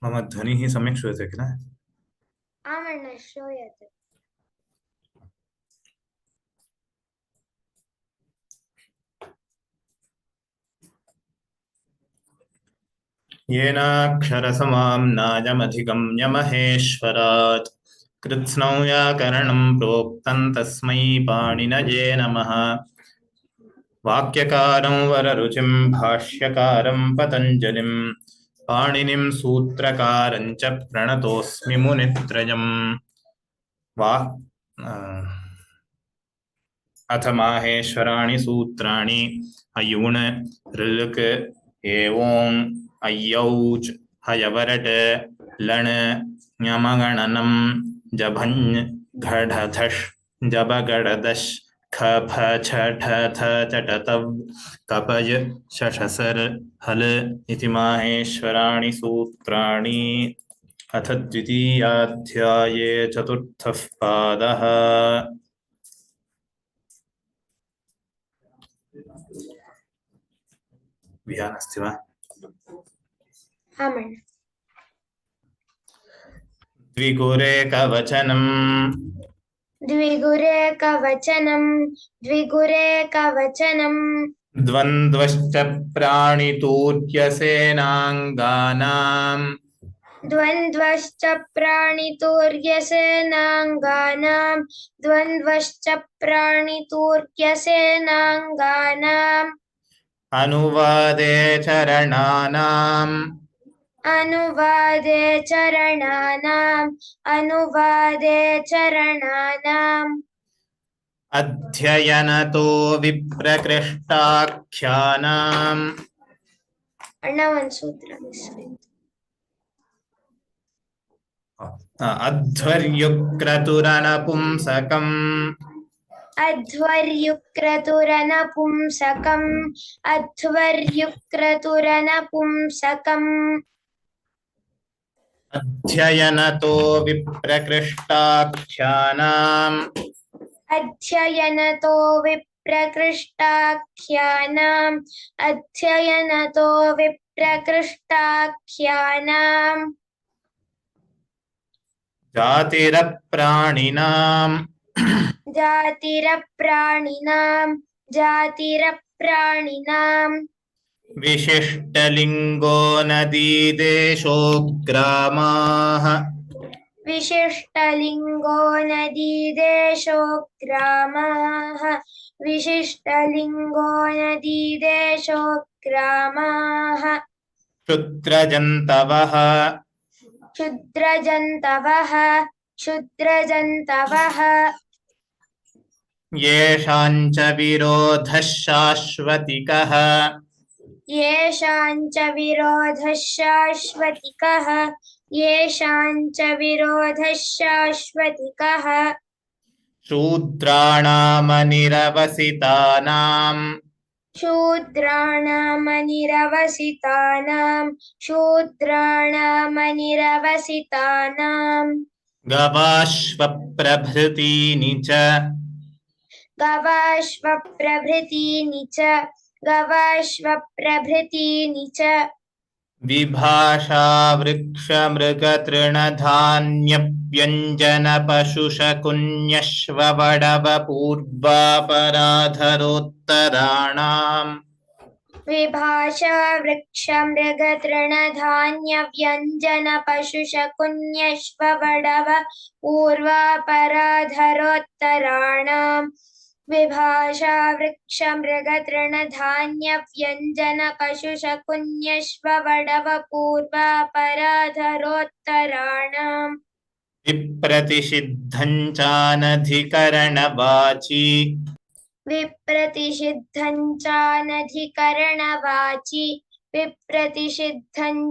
मम ध्वनिः सम्यक् श्रूयते किल? आमण्ण श्रूयते। येनाक्षरसमाम्नायमधिगम्य महेश्वरात् कृत्स्नौ व्याकरणं प्रोक्तं तस्मै पाणिनये नमः। वाक्यकारं वररुचिं भाष्यकारं पतञ्जलिं पाणिनिं सूत्रकारं च प्रणतोऽस्मि मुनित्रयम्। अथ माहेश्वराणि सूत्राणि अयुण् ऋक् एवों अयौच् हयवरट् लण् ञमगणनं जभञ् घढधश् जबगडदश् खफ छठ थ चटतव् कपय शशसर् हल् इति माहेश्वराणि सूत्राणि। अथ द्वितीयाध्याये चतुर्थः पादः। विहान अस्ति वा? आमण्ण द्विगुरेकवचनम् द्विगुरेकवचनं द्विगुरेकवचनं द्वन्द्वश्च प्राणितूर्यसेनाङ्गानाम् द्वन्द्वश्च प्राणितूर्यसेनाङ्गानां द्वन्द्वश्च प्राणितूर्यसेनाङ्गानाम् अनुवादे चरणानाम् अनुवादे चरणानाम् अध्ययनतो विप्रकृष्टाख्यानाम् अध्वर्युक्रतुरनपुंसकम् अध्ययनतो विप्रकृष्टाख्यानाम् जातिरप्राणिनाम् विशिष्टलिङ्गो नदीदेशो ग्रामाः विशिष्टलिङ्गो नदीदेशो ग्रामाः विशिष्टलिङ्गो नदीदेशो ग्रामाः क्षुद्रजन्तवः क्षुद्रजन्तवः येषाञ्च विरोधः शाश्वतिकः येषाञ्च विरोधः शाश्वतिकः शूद्राणामनिरवसितानाम् गवाश्वप्रभृतीनि च विभाषा वृक्षमृगतृणधान्यव्यञ्जनपशुषकुन्यश्ववडवपूर्वापराधरोत्तराणाम् विभाषा वृक्षमृगतृणधान्यव्यञ्जनपशुषकुन्यश्ववडव पूर्वापराधरोत्तराणाम् विभाषा वृक्षमृगतृणधान्यव्यञ्जनपशुषकुन्यश्ववडव पूर्वापराधरोत्तराणाम् विप्रतिषिद्धं चानधिकरणवाची विप्रतिषिद्धं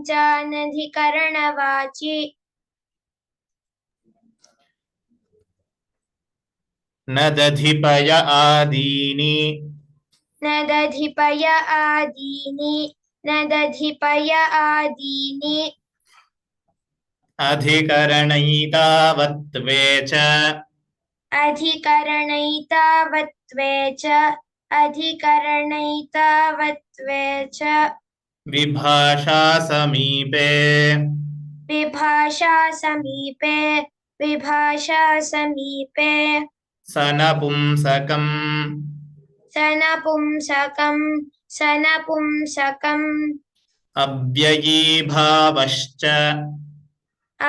चानधिकरणवाची न दधिपय आदीनि अधिकरणैतावत्त्वे च विभाषा समीपे विभाषा समीपे विभाषा समीपे सनपुंसकम् सनपुंसकम् सनपुंसकम् अव्ययीभावश्च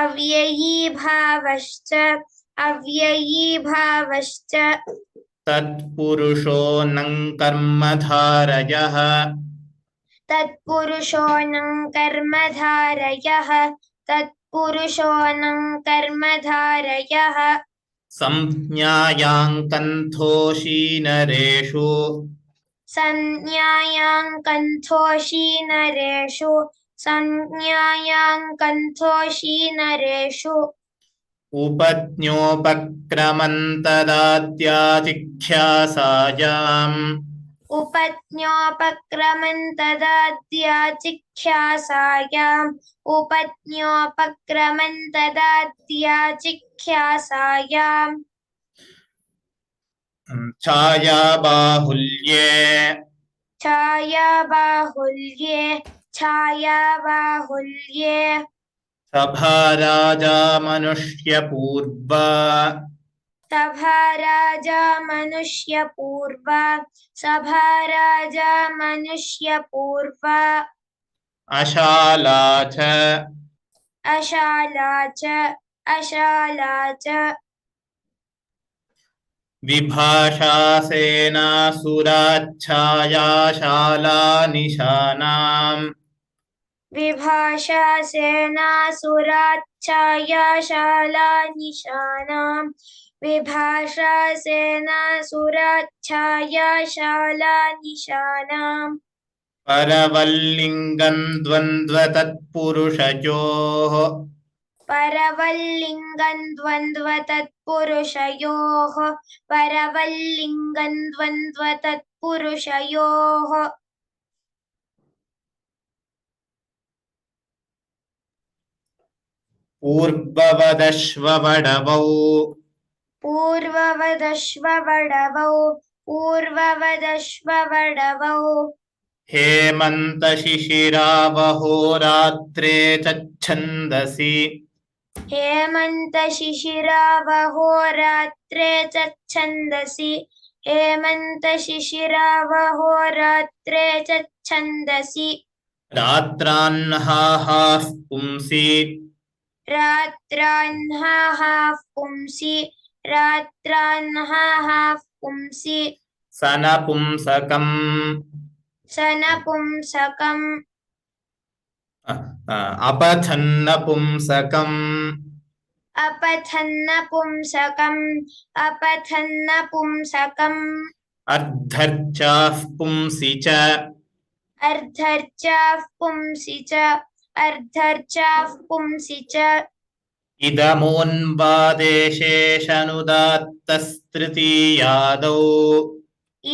अव्ययीभावश्च अव्ययीभावश्च तत्पुरुषो नः कर्मधारयः तत्पुरुषोऽनं कर्मधारयः तत्पुरुषोऽनं कर्मधारयः संज्ञायां कन्थोषी नरेषु संज्ञायां कन्थोषी नरेषु संज्ञायां कन्थोषी नरेषु उपज्ञोपक्रमन्तदाद्यातिख्यासायाम् उपज्ञोपक्रमन्तदाद्याचिख्यासायाम् उपज्ञोपक्रमन्तदाद्याचिख्यासायाम् छायाबाहुल्ये छायाबाहुल्ये छायाबाहुल्ये सभाराजा मनुष्यपूर्वा सभाराजा मनुष्यपूर्वा सभाराजा मनुष्यपूर्वा अशाला च अशाला च अशाला च विभाषासेनासुराच्छायाशाला निशानाम् विभाषा सेनासुराच्छायाशाला निशानाम् विभाषा सेनासुराच्छायाशाला निशानाम् परवल्लिङ्गम् द्वन्द्वतत्पुरुषयोः परवल्लिङ्गम् द्वन्द्वतत्पुरुषयोः परवल्लिङ्गम् द्वन्द्वतत्पुरुषयोः पूर्ववदश्ववडवौ पूर्ववदश्ववडवौ हेमन्तशिशिरावहोरात्रे चच्छन्दसि हेमन्तशिशिरावहोरात्रे चच्छन्दसि हेमन्तशिशिरावहोरात्रे चच्छन्दसि रात्रान्हाः पुंसि रात्रान्हाः पुंसि रात्रान्हाः पुंसि सनपुंसकम् सनपुंसकम् अपथन्नपुंसकम् अपथन्नपुंसकम् अपथन्नपुंसकम् अर्धर्चाः पुंसि च अर्धर्चाः पुंसि च अर्धर्चाः पुंसि च इदमोन्वादेशेषनुदात्तस्तृतीयादौ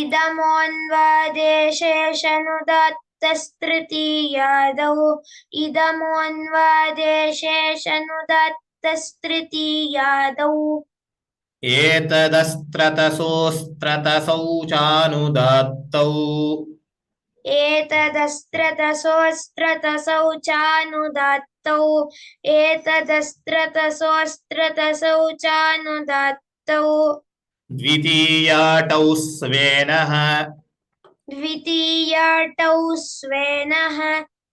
इदमोन्वादेशेषनुदात्तस्तृतीयादौ इदमोन्वादेशेषनुदात्तस्तृतीयादौ एतदस्त्रतसोऽस्त्रतसौ चानुदात्तौ एतदस्त्रतसोऽस्त्रतसौ चानुदात्तौ एतदस्त्रतसोऽस्त्रतसौ चानुदात्तौ द्वितीयाटौ स्वेनः द्वितीयाटौ स्वेनः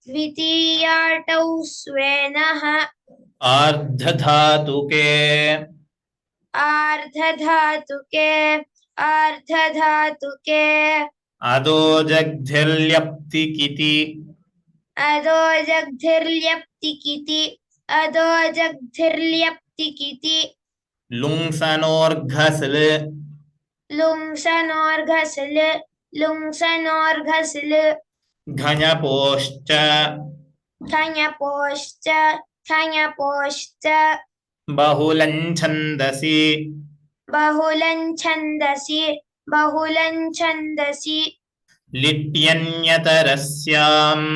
द्वितीयाटौ स्वेनः आर्धधातुके आर्धधातुके आर्धधातुके अदो जग्धिर्ल्यप्तिकिति अदो जग्धिर्ल्यप्तिकिति अदो जग्धिर्ल्यप्तिकिति लुङ्सनोर्घस्ल लुङ्सनोर्घस्ल लुङ्सनोर्घस्ल घञपोश्च खञपोश्च खञपोश्च बहुलं छन्दसि बहुलं छन्दसि बहुलं छन्दसि लिट्यन्यतरस्याम्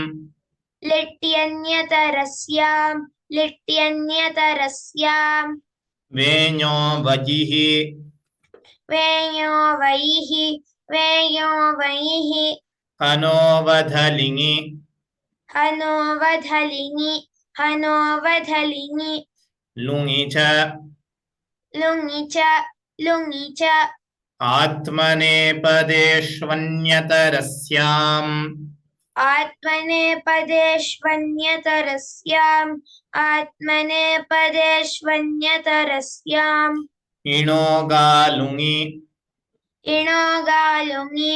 लिट्यन्यतरस्यां लिट्यन्यतरस्यां वेञो वजिः वेयो वैः वेयो वैः हनोवधलिङि हनोवधलिङि हनोवधलिनि लुङि च लुङि च आत्मनेपदेष्वन्यतरस्याम् आत्मनेपदेष्वन्यतरस्याम् इणो गालुङि इणो गालुङि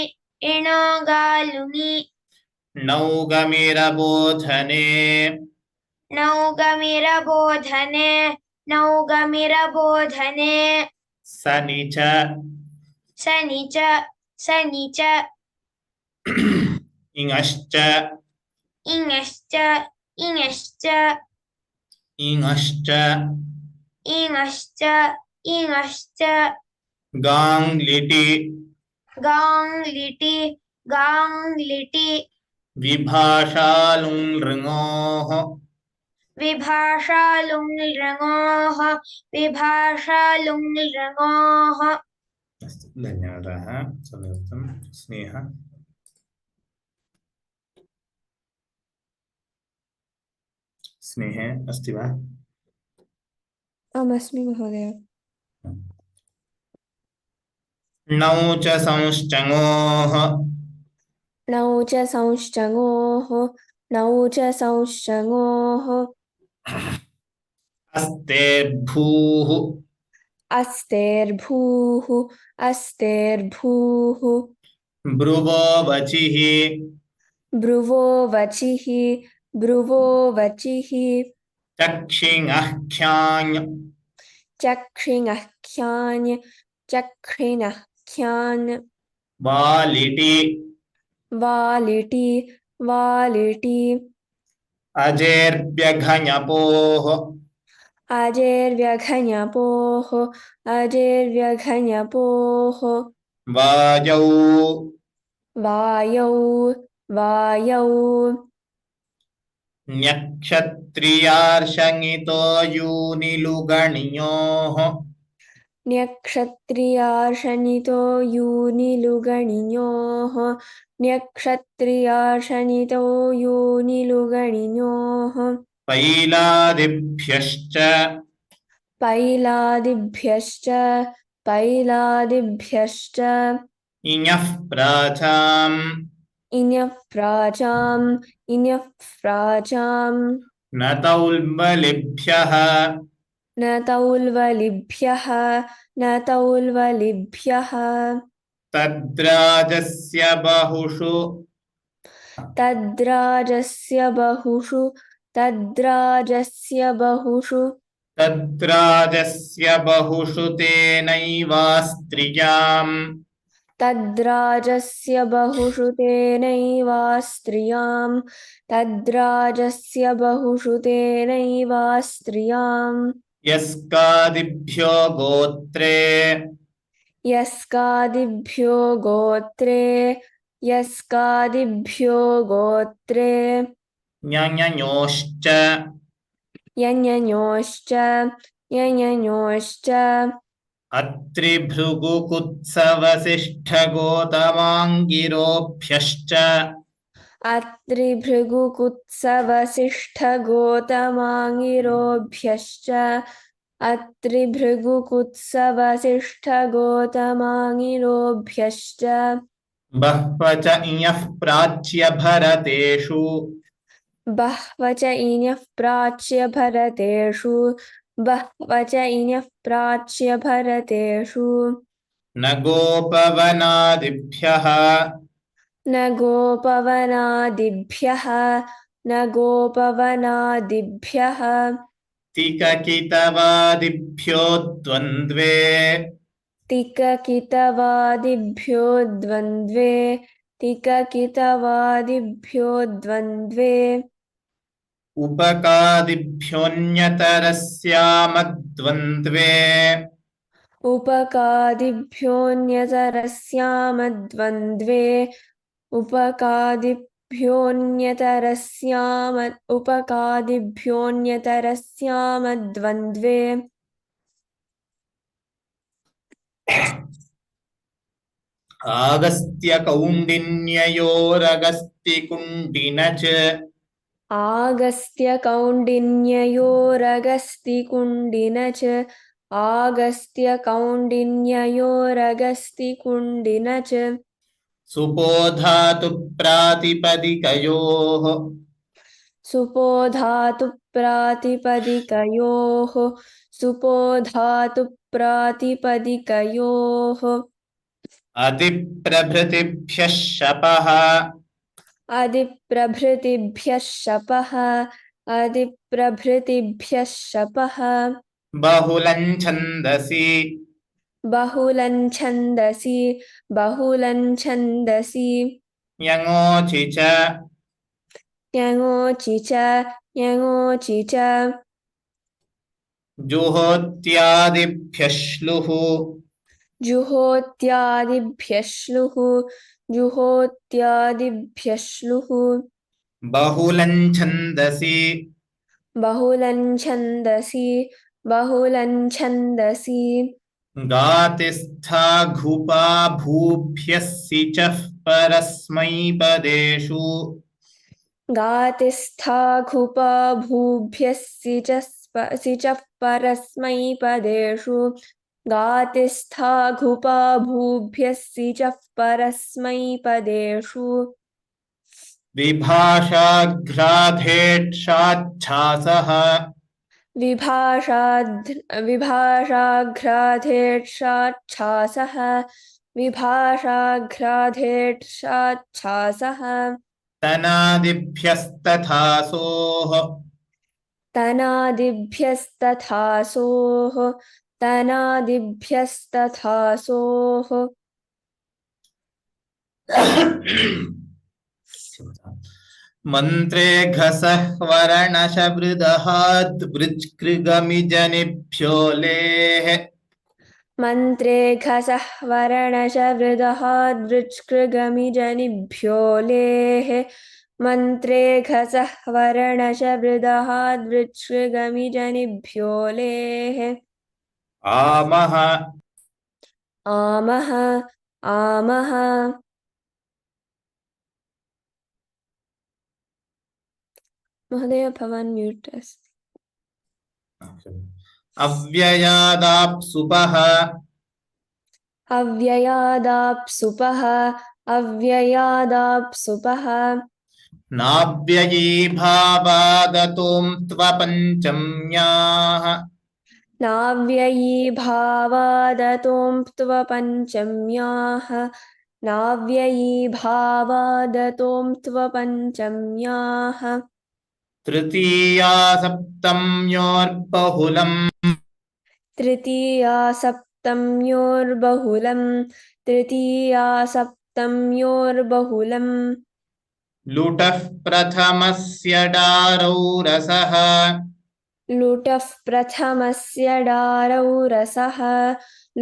नौगमिरबोधने नौगमिरबोधने सनि च सनि च इङश्च इङश्च इङश्च इङश्च गाङ्लिटि गाङ्लिटि विभाषालुङृङोः विभाषालुङृङोः अस्तु धन्यवादाः सम्यक् स्नेह स्नेहे अस्ति वा अहमस्मि महोदय। नौ च संश्चङोः नौ च संश्चङोः नौ च संश्चङोः अस्तेर्भूः अस्तेर्भूः अस्तेर्भूः ब्रुवो वचिः ब्रुवो वचिः ब्रुवो वचिः चक्षिणः ख्याञ् चक्षिणः ख्यान् चक्षिणः ख्यान् वालिटि वालिटि वालिटि अजेर्व्यघञपोः अजेर्व्यघञपोः अजेर्व्यघञपोः वायौ वायौ वायौ न्यक्षत्रियार्षङितो यूनिलुगणियोः न्यक्षत्रियार्षनितो यूनिलुगणियोः न्यक्षत्रियार्षनितो यूनिलुगणियोः पैलादिभ्यश्च पैलादिभ्यश्च पैलादिभ्यश्च इञः प्राचाम् इञः प्राचाम् इञः प्राचाम् न तौल्बलिभ्यः न तौल्वलिभ्यः न तौल्वलिभ्यः तद्राजस्य बहुषु तद्राजस्य बहुषु तद्राजस्य बहुषु तद्राजस्य बहुषु तेनैवास्त्रियाम् तद्राजस्य बहुषु तेनैवास्त्रियाम् तद्राजस्य बहुषु तेनैवास्त्रियाम् यस्कादिभ्यो गोत्रे यस्कादिभ्यो गोत्रे यस्कादिभ्यो गोत्रे ञञञोश्च यञञोश्च यञञोश्च अत्रिभृगुकुत्सवसिष्ठगोतमाङ्गिरोभ्यश्च अत्रिभृगुकुत्सवसिष्ठगोतमाङ्गिरोभ्यश्च अत्रिभृगुकुत्सवसिष्ठगोतमाङ्गिरोभ्यश्च बह्वच इञः प्राच्य भरतेषु बह्वच इञः प्राच्य भरतेषु बह्वच इञः प्राच्य भरतेषु न गोपवनादिभ्यः न गोपवनादिभ्यः न गोपवनादिभ्यः तिककितवादिभ्यो द्वन्द्वे तिककितवादिभ्यो द्वन्द्वे तिककितवादिभ्यो द्वन्द्वे उपकादिभ्योऽन्यतरस्यामद्वन्द्वे उपकादिभ्योऽन्यतरस्यामद्वन्द्वे उपकादिभ्योऽन्यतरस्यामद्वन्द्वे आगस्त्यकौण्डिन्ययोरगस्तिकुण्डिन च आगस्त्यकौण्डिन्ययोरगस्तिकुण्डिन च आगस्त्यकौण्डिन्ययोरगस्तिकुण्डिन च सुपोधातु प्रातिपदिकयोः सुपोधातुप्रातिपदिकयोः सुपोधातुप्रातिपदिकयोः अतिप्रभृतिभ्यः शपः आदिप्रभृतिभ्यः शपः आदिप्रभृतिभ्यः शपः बहुलं छन्दसि बहुलं छन्दसि बहुलं छन्दसि यङोचि च यङोचि च यङोचि च जुहोत्यादिभ्यः श्लुः जुहोत्यादिभ्यः श्लुः जुहोत्यादिभ्यः श्लुः बहुलं छन्दसि बहुलं छन्दसि बहुलं छन्दसि गातिस्थाघुपा भूभ्यः सिचः परस्मैपदेषु गातिस्थाघुपा भूभ्यः सिचः परस्मैपदेषु गातिस्थाघुपा भूभ्यः सिचः परस्मैपदेषु विभाषाघ्राधेक्षाच्छासः विभाषाघ्राधेक्षाच्छासः विभाषाघ्राधेक्षाच्छासः तनादिभ्यस्तथासोः तनादिभ्यस्तथासोः तनादिभ्यस्तथासोः मन्त्रे घसः वर्णशबृदहाद्वृच्छृगमिजनिभ्यो लेः मन्त्रे घसः वर्णशबृदहाद्वृच्छृगमिजनिभ्यो लेः मन्त्रे घसः वर्णशबृदहाद्वृच्छृगमिजनिभ्यो लेः आमः आमः आमः महोदय भवान् म्यूट् अस्ति अव्ययादाप्सुपः अव्ययादाप्सुपः अव्ययादाप्सुपः नाव्ययीभावादतों त्वपञ्चम्याः नाव्ययीभावादतों त्वपञ्चम्याः नाव्ययीभावादतों त्वपञ्चम्याः तृतीया सप्तम्योर्बहुलम् तृतीया सप्तम्योर्बहुलम् तृतीया सप्तम्योर्बहुलम् लुटः प्रथमस्य डारौ रसः लुटः प्रथमस्य डारौ रसः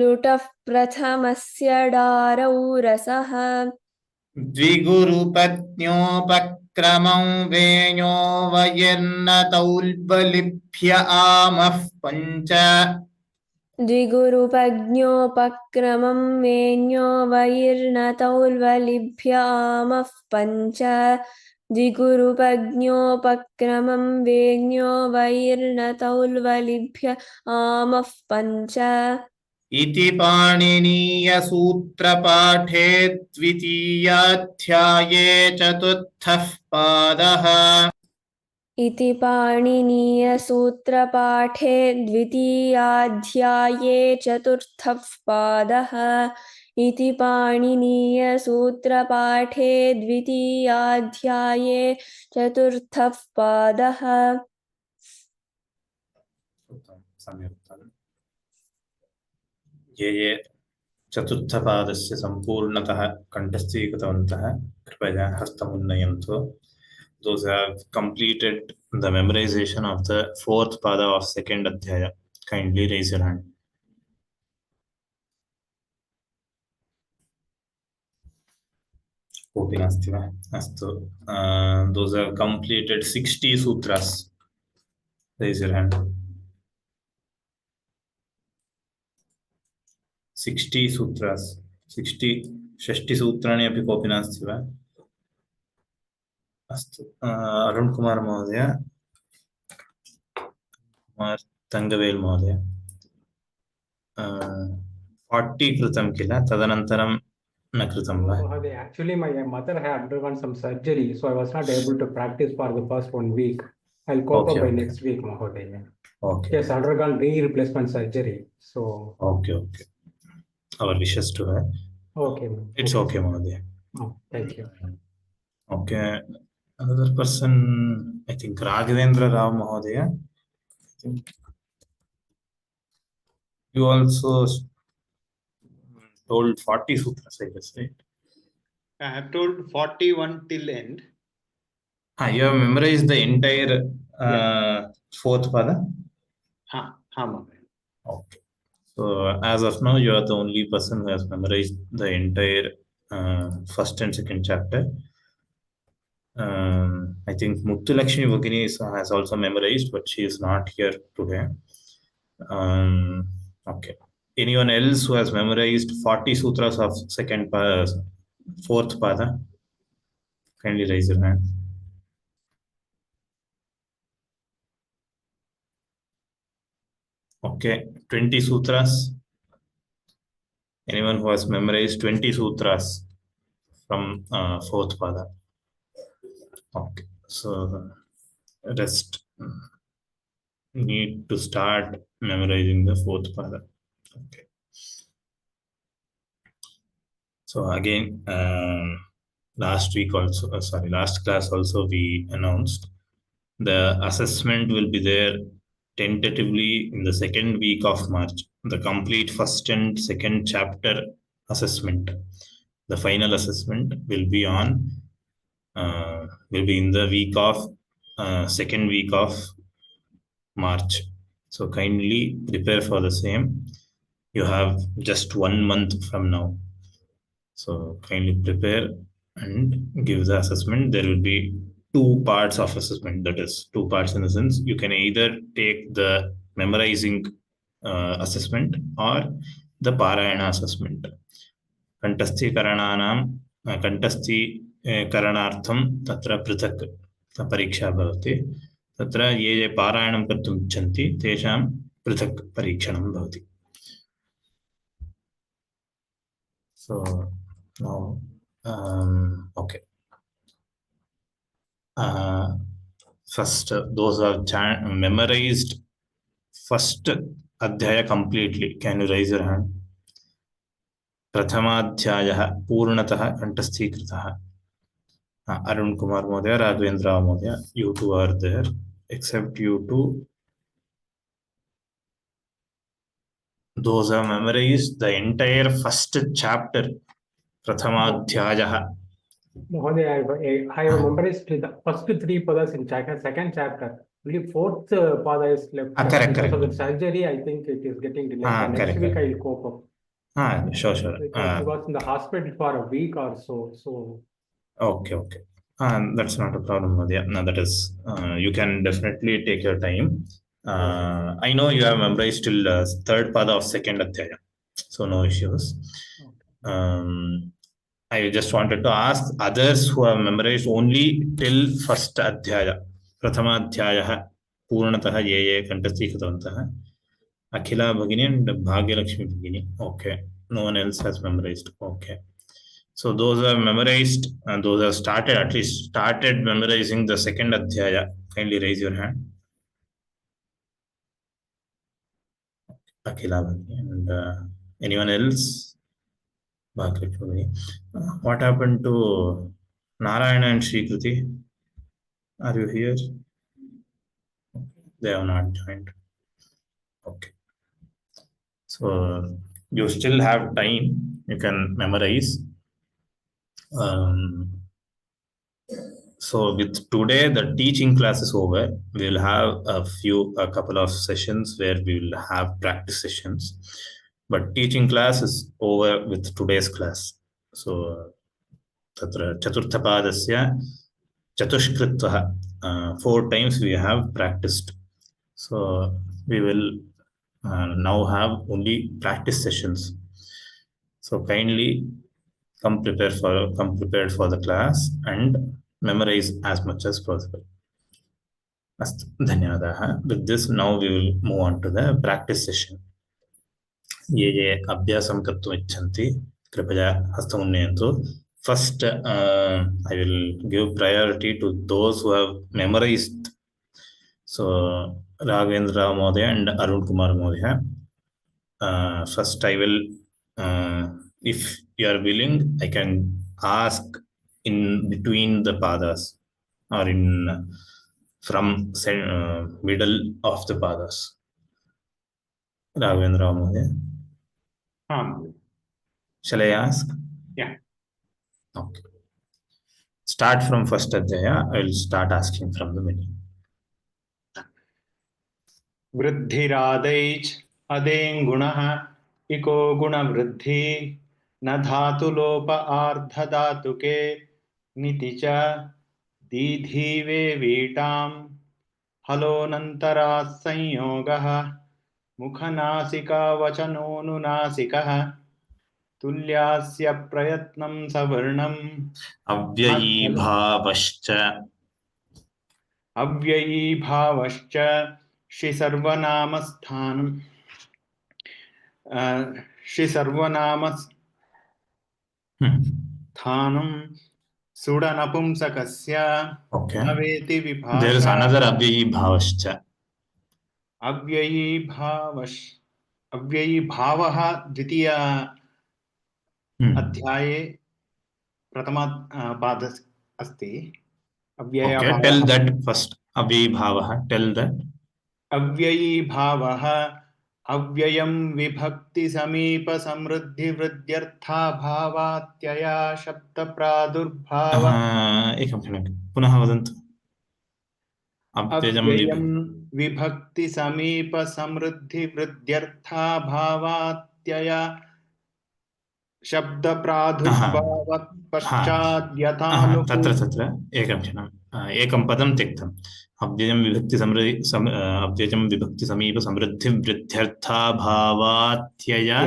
लुटः प्रथमस्य डारौ रसः द्विगुरुपत्न्योपक्रमौ वेञो वयर्नतौल्बलिभ्य आमः पञ्च द्विगुरुपज्ञोपक्रमं वेण्यो वैर्नतौल्वलिभ्य आमः पञ्च द्विगुरुपज्ञोपक्रमं वेण्यो वैर्नतौल्वलिभ्य आमः पञ्च इति पाणिनीयसूत्रपाठे द्वितीयाध्याये चतुर्थः पादः इति पाणिनीयसूत्रपाठे द्वितीयाध्याये चतुर्थः पादः इति पाणिनीयसूत्रपाठे द्वितीयाध्याये चतुर्थः पादः ये चतुर्थपादस्य सम्पूर्णतः कण्ठस्थीकृतवन्तः कृपया हस्तमुन्नयन्तु. Those who have completed the memorization of the fourth pada of second adhyaya, kindly raise your hand. कोऽपि नास्ति वा? अस्तु. Those who have completed 60 sutras, raise your hand. 60 sutras, 60 षष्टि सूत्राणि अपि कोऽपि नास्ति वा? अस्तु अरुण कुमार महोदय, तंगवेल महोदय 40 कृतं किल, तदनन्तरं न कृतं वा? Mahoday, actually my mother had undergone some surgery, so I was not able to practice for the first 1 week. I'll cope up by next week, Mahoday. Okay. She has undergone knee replacement surgery, so. Okay. Our wishes to her. Okay. It's okay, Manoday. Oh, thank you. Okay. Another person, I think Raghavendra Rao Mahodaya. I think you also told 40 sutras, I guess, right? I have told 41 till end. You have memorized the entire fourth pada? Okay. So as of now, you are the only person who has memorized the entire first and second chapter. I think Muttulakshmi Bhagini has also memorized, but she is not here today. Okay. Anyone else who has memorized 40 sutras of fourth pada? Kindly raise your hand. Okay, 20 sutras. Anyone who has memorized 20 sutras from fourth pada? Okay, so rest need to start memorizing the fourth pada. Okay. So again, last class also we announced the assessment will be there tentatively in the second week of March. The complete first and second chapter assessment. The final assessment will be in the second week of March. So kindly prepare for the same. You have just 1 month from now. So kindly prepare and give the assessment. There will be 2 parts of assessment. That is 2 parts in the sense you can either take the memorizing assessment or the Parayana assessment. कंठस्थीकरणार्थं तत्र पृथक् परीक्षा भवति. तत्र ये पारायणं कर्तुम् इच्छन्ति तेषां पृथक् परीक्षणं भवति. So now okay. First, those who have memorized first adhyaya completely, can you raise your hand? प्रथमाध्यायः पूर्णतः कंठस्थीकृतः. Arun Kumar Mhodaya, Raghavendra Mhodaya, you two are there, except you two. Those have memorized the entire first chapter, Prathamadhyayah. Mahoday, I have memorized the first 3 padas in second chapter. Only fourth pada is left. Correct. Because of the surgery, I think it is getting delayed. Next week I will cope up. Sure. I was in the hospital for a week or so. Okay. That's not a problem, Madhya. No, that is, you can definitely take your time. I know you have memorized till third pada of second adhyaya, so no issues. I just wanted to ask others who have memorized only till first adhyaya, Prathamadhyayah पूर्णतः ये कंठस्थीकृतवन्तः, Akhila Bhagini and Bhagyalakshmi Bhagini. Okay, no one else has memorized. Okay, so those who have memorized and those who have started memorizing the second adhyaya, kindly raise your hand. Akhila Bhagini and anyone else? What happened to Narayana and Sri Kruti? Are you here? They have not joined. Okay. So you still have time. You can memorize. So with today, the teaching class is over. We will have a couple of sessions where we will have practice sessions. But teaching class is over with today's class. So tatra chaturthapadasya chatushkritvaha 4 times we have practiced. So we will now have only practice sessions. So kindly come prepared for the class and memorize as much as possible. अस्तु, धन्यवादाः. With this, now we will move on to the practice session. ये अभ्यासं कर्तुम् इच्छन्ति कृपया हस्तमुन्नयन्तु. First, I will give priority to those who have memorized. So, Raghavendra Mohdaya and Arun Kumar Mohdaya. First, I will, if you are willing, I can ask in between the padas or in from middle of the padas. Raghavendra Mohdaya. Shall I ask? Yeah. Okay. Start from first adhyaya. I will start asking from the middle. वृद्धिरादैच अदेङ्गुणः इको गुणवृद्धि न धातुलोप आर्धधातुके निति च दीधीवे वीटां हलोऽनन्तराः संयोगः मुखनासिका वचनोऽनुनासिकः तुल्यास्य प्रयत्नं सवर्णम् अव्ययीभावश्च अव्ययीभावश्च श्रीसर्वनामस्थानं श्रीसर्वनामस्थानं सुडनपुंसकस्य Okay. भवेति विभाषा. There is another अव्ययीभावश्च. अव्ययीभावः द्वितीय अध्याये प्रथम पाद अस्ति. Okay, tell that first. अव्ययीभावः. Tell that. अव्ययीभावः अव्ययं विभक्ति समीप समृद्धि वृद्ध्यर्था भावात्यया शब्द प्रादुर्भाव. एकं क्षणं पुनः वदन्तु. अव्ययं विभक्ति समीप समृद्धि वृद्ध्यर्था भावात्यया शब्द प्रादुर्भाव पश्चात् यथानुकूल. तत्र एकं क्षणम् एकं पदं त्यक्तम्. अव्ययं विभक्ति समीप समृद्धि वृद्ध्यर्था भावात्यया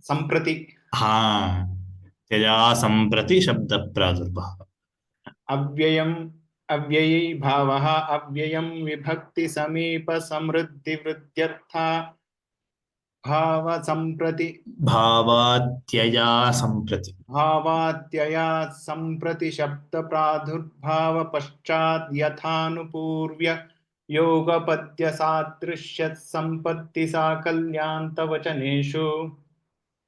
सम्प्रति. त्यया सम्प्रति शब्द प्रादुर्भाव. अव्ययीभावः अव्ययं विभक्ति समीप समृद्धि वृद्ध्यर्था भाव सम्प्रति भावात्यया सम्प्रति शब्द प्रादुर्भाव पश्चात् यथानुपूर्व्य योगपद्य सादृश्य संपत्ति साकल्यान्त वचनेषु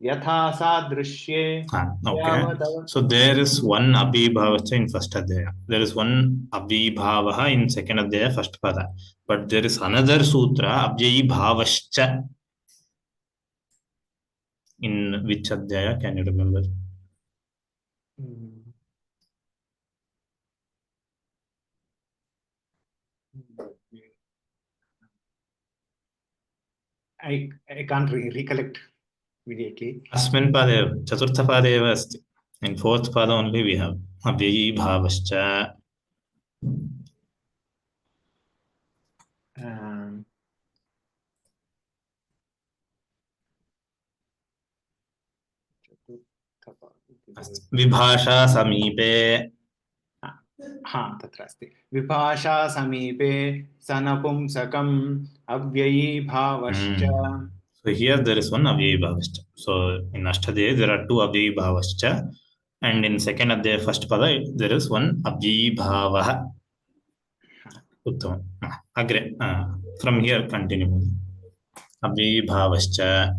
यथा सादृश्ये. Okay. So there is one abhibhavascha in first adhyaya. There is one abhibhavaha in second adhyaya first pada. But there is another sutra abhyayibhavascha. In which adhyaya can you remember? I can't recollect immediately. Asmin pade chaturtha pade eva asti. In fourth pada only we have abhyayibhavascha. विभाषा समीपे. तत्र अस्ति. विभाषा समीपे सनपुंसकम् अव्ययीभावश्च. So here there is one avyayibhavascha. So in Ashtadhyayi there are two avyayibhavascha, and in second adhyaya first pada there is one avyayibhavah. Uttam. Agre. From here continue. Avyayibhavascha.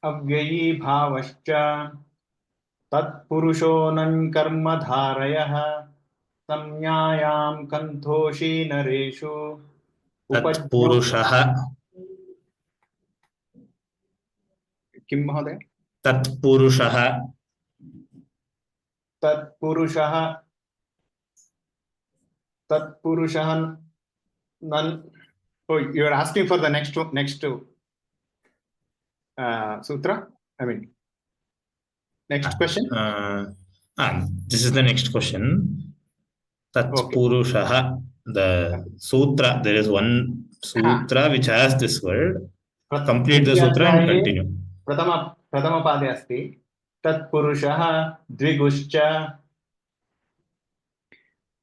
अव्ययीभावश्च तत्पुरुषोऽनन् कर्मधारयः संज्ञायां कन्थोषी नरेषु. तत्पुरुषः. किं महोदय? तत्पुरुषः. Oh, you are asking for the next sutra? I mean, next question? This is the next question. Tatpurushah. The sutra, there is one sutra which has this word. Complete the sutra and continue. प्रथम पादे अस्ति तत्पुरुषः द्विगुश्च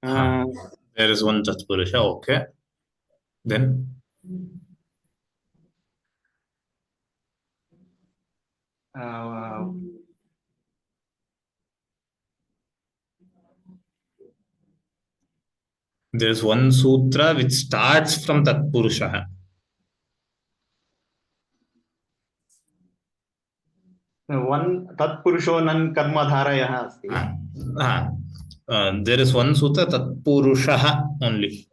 There is one Tatpurusha, okay. Then there is one sutra which starts from Tatpurusha. one Tatpurusho nan karmadharayah asti. There is one sutra Tatpurusha only.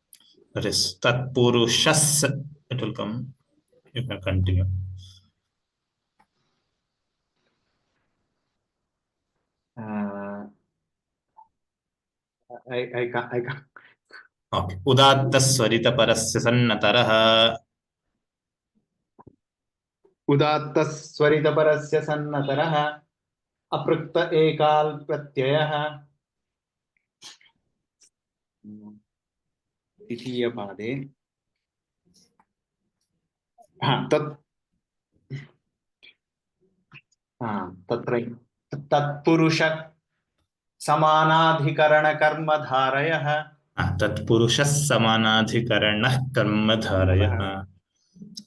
That is Tatpurushas. It will come. You can continue. I can't. Okay. Udattaswaritaparasya sannataraha. उदात्तस्वरितपरस्य सन्नतरः अपृक्त एकाल प्रत्ययः द्वितीय पादे तत्र तत्पुरुष समानाधिकरण कर्मधारयः तत्पुरुषः समानाधिकरणः कर्मधारयः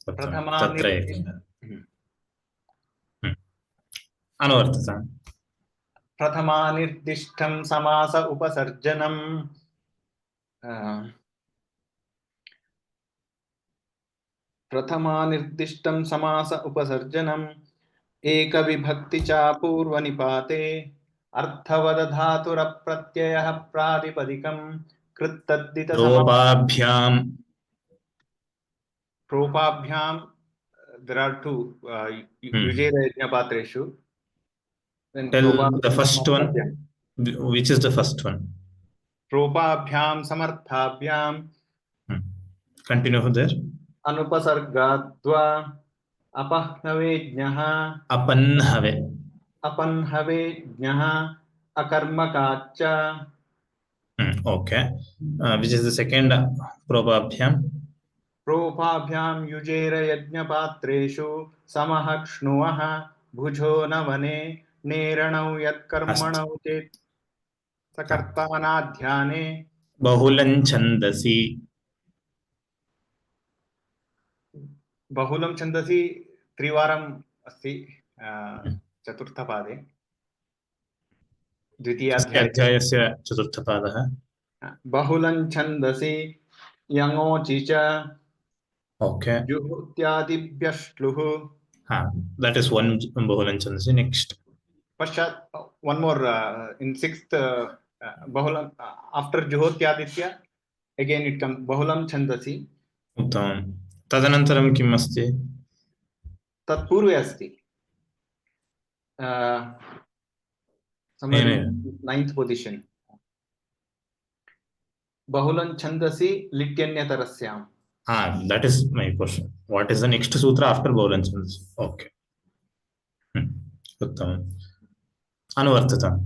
तत्र अनुवर्तता प्रथमानिर्दिष्टं समास उपसर्जनम् प्रथमानिर्दिष्टं समास उपसर्जनम् एकविभक्ति च पूर्वनिपाते अर्थवदधातुरप्रत्ययः प्रातिपदिकं प्रोपाभ्याम there are two Yujayajñapatreshu. Tell the first one. Which is the first one? Propabhyam samarthabhyam. Continue from there. Anupasargadva apahnavejñah. Apanhavejñah akarmakacha. Okay. Which is the second probabhyam? Propabhyam yujayajñapatreshu samahakshnuah bhujo navane neranau yat karmanau chet sakartanadhyane bahulan chandasi. Bahulam chandasi trivaram asti chaturtha pade द्वितीयाध्यायस्य चतुर्थपादः bahulan chandasi yangochicha okay juhutyadibhyashluhu. That is one bahulan chandasi. Next Pashat, one more in sixth bahulam after juhotyaditya again it comes bahulam chandasi. उत्तमम्. तदनन्तरं किम् अस्ति? तत्पूर्वे अस्ति ninth position bahulan chandasi lityanyatarasyam. That is my question. What is the next sutra after bahulan chandasi? Okay. उत्तमम्. अनुवर्तता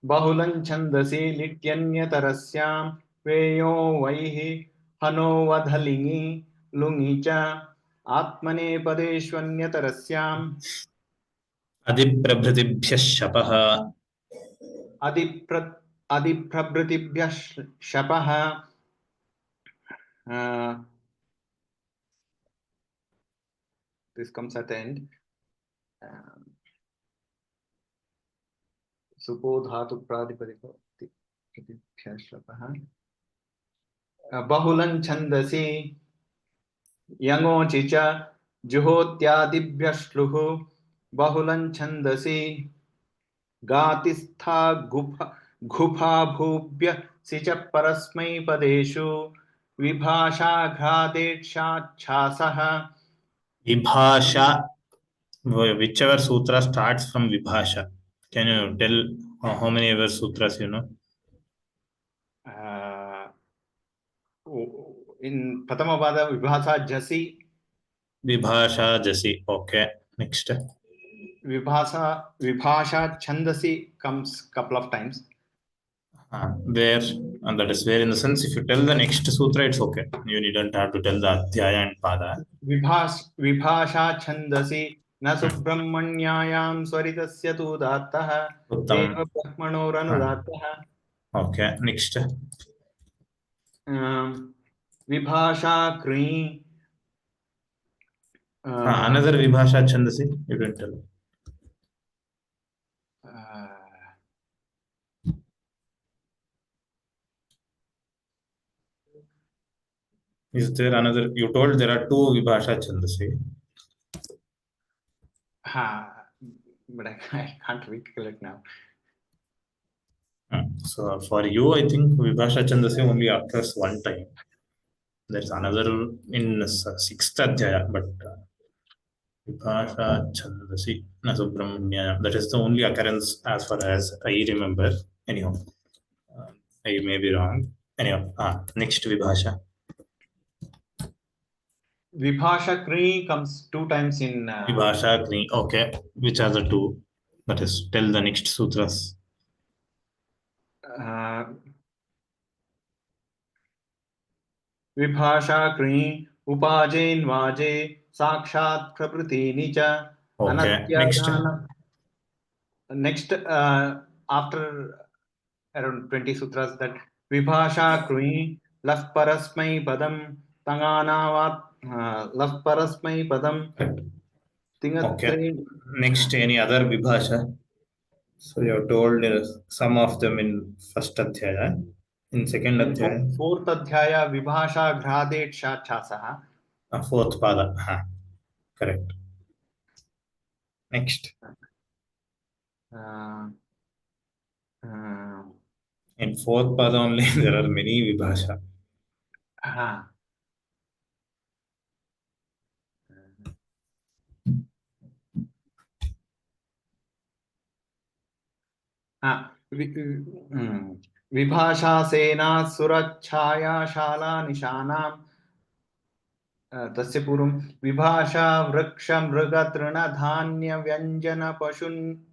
bahulan chandasi lityanyatarasyam veyo vaihi hano vadhalingi lungi cha atmane padeshvanyatarasyam अधिप्रभृतिभ्यः शपः अधिप्रभृतिभ्यः शपः this comes at the end supo dhatu pradipadiko भ्यः शपः bahulan chandasi yangochi cha juhotyadibhyः श्लुः bahulan chandasi गातिस्था घुफा भूभ्य सिच परस्मै पदेषु विभाषाघादेक्षाच्छासः. Vibhasha, whichever sutra starts from Vibhasha. Can you tell how many ever sutras you know? In Pratamapada Vibhasa Jasi. Vibhasha Jasi. Okay. Next. Vibhasha Chandasi comes couple of times. Where? And that is where in the sense if you tell the next sutra it's okay. You needn't have to tell the Adhyaya and Pada. Vibhasha Chandasi na subramanyayam swaritasya tu dattah eva brahmanoranudattah. Okay, next. Vibhasha Kri. Another Vibhasha Chandasi, you didn't tell. Is there another? You told there are two Vibhasha Chandasi. But I can't recollect now. So for you, I think Vibhasha Chandasi only occurs one time. There's another in sixth adhyaya, but Vibhasha Chandasi na Subramanya. That is the only occurrence as far as I remember. Anyhow, I may be wrong. Anyhow, next Vibhasha. Vibhasha Kri comes 2 times in. Vibhasha Kri. Okay, which are the two? That is, tell the next sutras. Vibhasha Kri Upajen Vaje Sakshat Prabriti Nicha. Okay, next. Next, after around 20 sutras, that Vibhasha Kri Laf Parasmai Padam Tanganavat Laf Parasmai Padam. Okay. Next, any other Vibhasha? So you have told some of them in first adhyaya. In second adhyaya. Fourth adhyaya Vibhasha Ghradet Shachasaha. Fourth pada. Correct. Next. In fourth pada only there are many Vibhasha. Vibhasha Sena Surachaya Shala Nishanam. तस्य पूर्वं विभाषा वृक्ष मृग तृण धान्य व्यंजन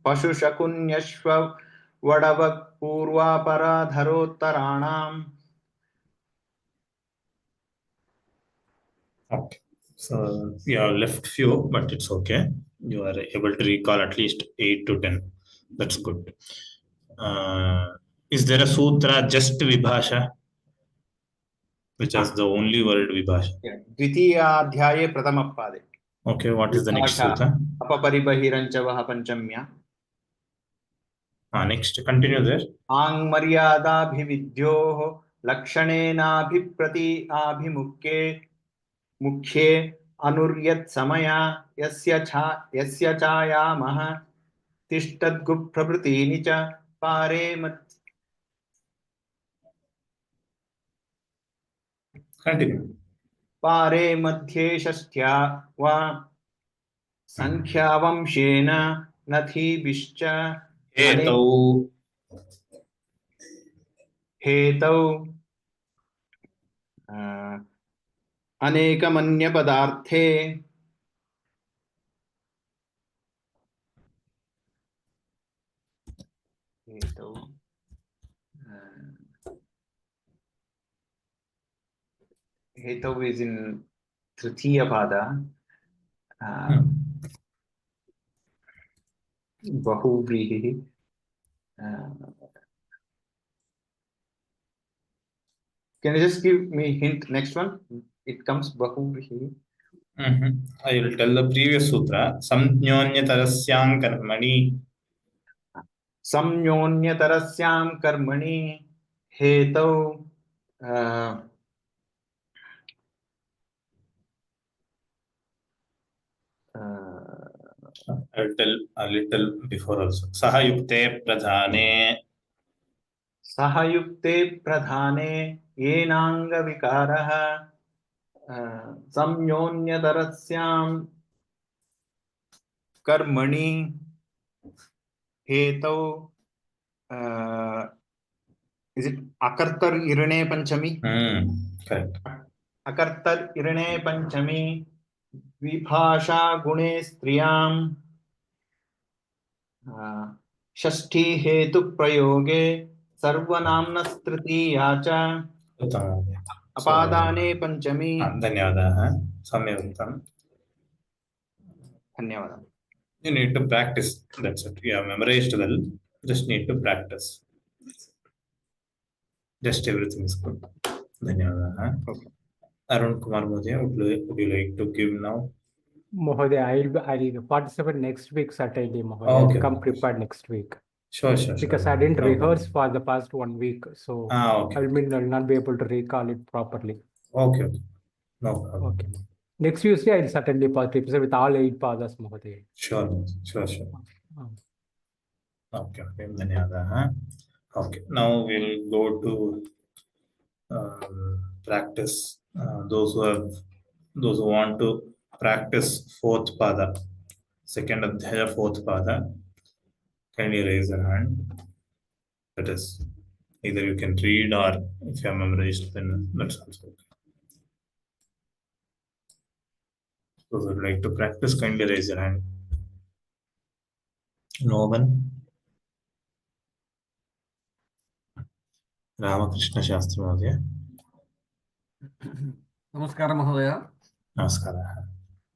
पशुशकुन्यश्व वडव पूर्वापराधरोत्तराणाम्. Okay, so you have left few, but it's okay. You are able to recall at least 8 to 10. That's good. Is there a sutra just Vibhasha, which has the only word Vibhasha? Dvitiya Adhyaye Prathama Pade. Okay, what is the next sutra? Apaparibahirancha Panchamya. Next, continue there. Ang Maryada Bhividyoho Lakshane Bhiprati Abhimukhe Mukhye Anuryat Samaya Yasya Chaya Maha Tishtad Gup Prabriti Nicha Pare Mat. Continue. Pare Madhye Shastya Va Sankhya Vamshena Nathi Bishcha Hetau Anekamanya Padarthe Hetau is in Tritiya Pada. Bahuvrihi. Can you just give me a hint? Next one. It comes Bahuvrihi. I will tell the previous sutra. Samnyonyatarasyam karmani. Samnyonyatarasyam karmani. Hetau. I'll tell a little before also. Sahayukte pradhane. Sahayukte pradhane yenanga vikaraha samnyonyatarasyam karmani hetau. Is it akartar irane panchami? Correct. Akartar irane panchami vibhasha gune striyam षष्ठी हेतु प्रयोगे सर्वनाम्नस्तृतीया च अपादाने पंचमी. धन्यवादाः. सम्यक् उक्तम्. धन्यवादाः. You need to practice. That's it. You have memorized well. Just need to practice. Just everything is good. Dhanyavadah. Okay. Arun Kumar Modi, would you like to give now? Mahodaya, I'll participate next week certainly, Mahodaya. Okay. I'll come prepared next week. Sure. Because I didn't No rehearse problem. for the past 1 week, so Okay. I'll not be able to recall it properly. Okay. No problem. Okay. Next Tuesday, I'll certainly participate with all 8 padas, Mahodaya. Sure. Okay. Dhanyavadah. Okay. Now we'll go to practice. Those who want to practice fourth pada, second adhyaya, fourth pada, can you raise your hand? That is, either you can read or if you have memorized, then that's also okay. Those who would like to practice, kindly raise your hand. No one? Ramakrishna Shastri Mahodaya. नमस्कार महोदय। Namaskara.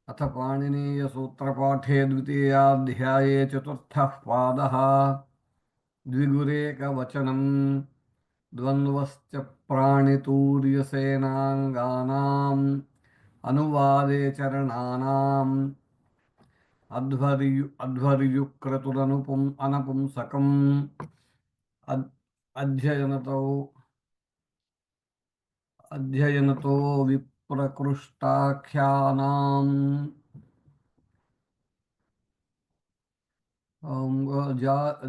अथ पाणिनीयसूत्रपाठे द्वितीयाध्याये चतुर्थः पादः। द्विगुरेकवचनम् द्वन्द्वश्च प्राणितूर्यसेनाङ्गानाम् अनुवादे चरणानाम् अध्वर्युक्रतुरनपुंसकम् अध्ययनतो विप्रकृष्टाख्यानाम्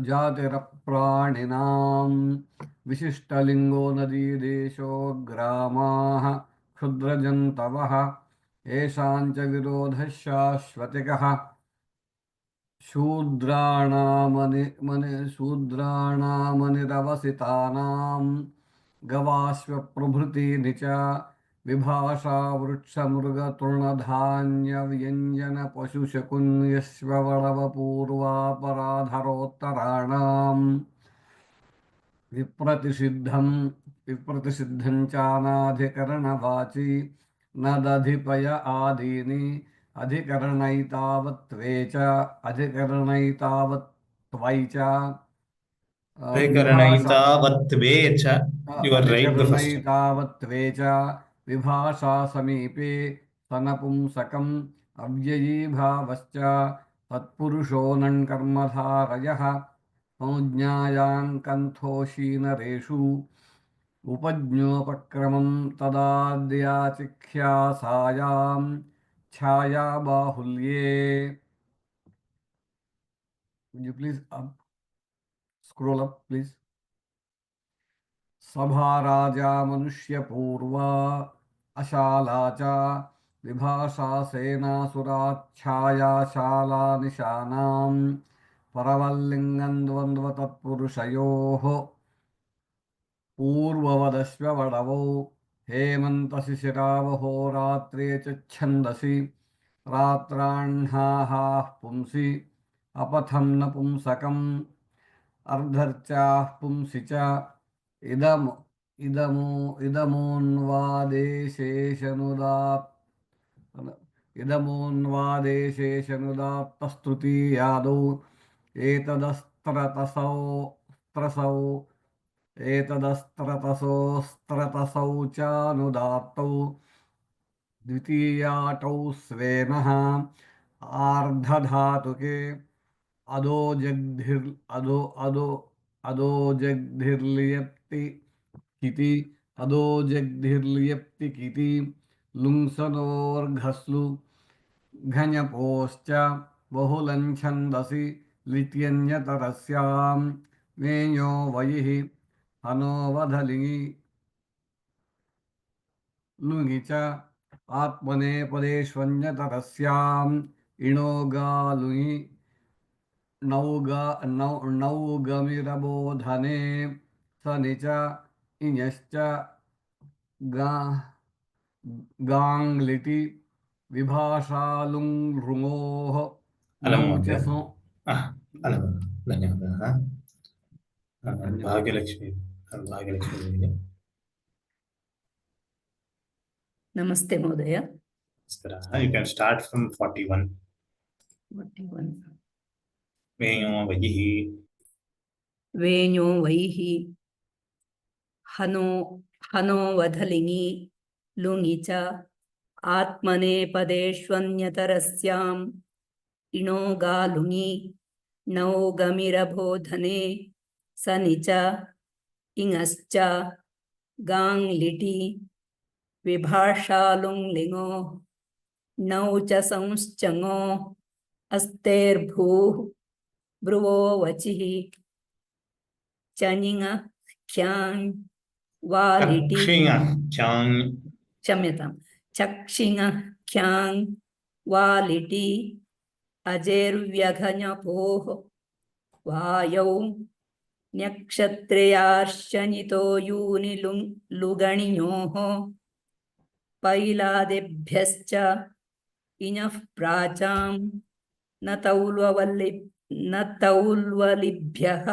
जातिरप्राणिनाम् विशिष्टलिङ्गो नदीदेशो ग्रामाः क्षुद्रजन्तवः येषाञ्च विरोधः शाश्वतिकः शूद्राणामनिरवसितानाम् गवाश्वप्रभृतीनि च विभाषा वृक्षमृगतृणधान्यव्यञ्जनपशुशकुन्यश्ववरवपूर्वापराधरोत्तराणाम् विप्रतिषिद्धं चानाधिकरणवाचि न दधिपय आदीनि अधिकरणैतावत्त्वे च अधिकरणैतावत्त्वै च अधिकरणैतावत्त्वे च. You are right the first time. अधिकरणैतावत्त्वे च विभाषा समीपे सनपुंसकम् अव्ययीभावश्च तत्पुरुषो नङ्कर्मधारयः संज्ञायां कन्थोषीनरेषु उपज्ञोपक्रमं तदाद्याचिख्यासायां छायाबाहुल्ये. Would you please scroll up, please? सभा राजा मनुष्यपूर्वा अशाला च विभाषा सेनासुराच्छायाशाला निशानां परवल्लिङ्गं द्वन्द्वतत्पुरुषयोः पूर्ववदश्ववडवौ हेमन्तशिशिरावहो रात्रे च छन्दसि रात्राह्नाः पुंसि अपथं नपुंसकम् अर्धर्चाः पुंसि च इदमोन्वादेशेषनुदात्तस्तृतीयादौ एतदस्त्रतसौ चानुदात्तौ द्वितीयाटौ स्वेनः आर्धधातुके अदोजग्धिर्लियप्ति लुंसनोर्घस्लु घञपोश्च बहुलं छन्दसि लित्यन्यतरस्यां मेयो वयिः हनोवधलिङि लुङि च आत्मनेपदेष्वन्यतरस्याम् इणोगालुङि नौगमिरबोधने सनि च इञश्च गाङ्लिटि विभाषालुङ्लृङोः लौचसो. धन्यवादः. भाग्यलक्ष्मी भगिनी. नमस्ते महोदय. You can start from 41. 41. वेञो वैः वेञो वैः हनो वधलिङि लुङि च आत्मनेपदेष्वन्यतरस्याम् इणो गालुङि नौ गमिरबोधने सनि च इङश्च गाङ्लिटि विभाषालुङ्लिङो नौ च संश्चङो अस्तेर्भूः ब्रुवो वचिः चनिङ ख्याङ् वालिटि Kakshinga, Chang, क्षम्यतां चक्षिङ ख्याङ् वालिटि अजेर्व्यघञपोः वायौ न्यक्षत्रेयार्शनितो यूनि लुगणियोः पैलादेभ्यश्च इञः प्राचां न तौल्वलिभ्यः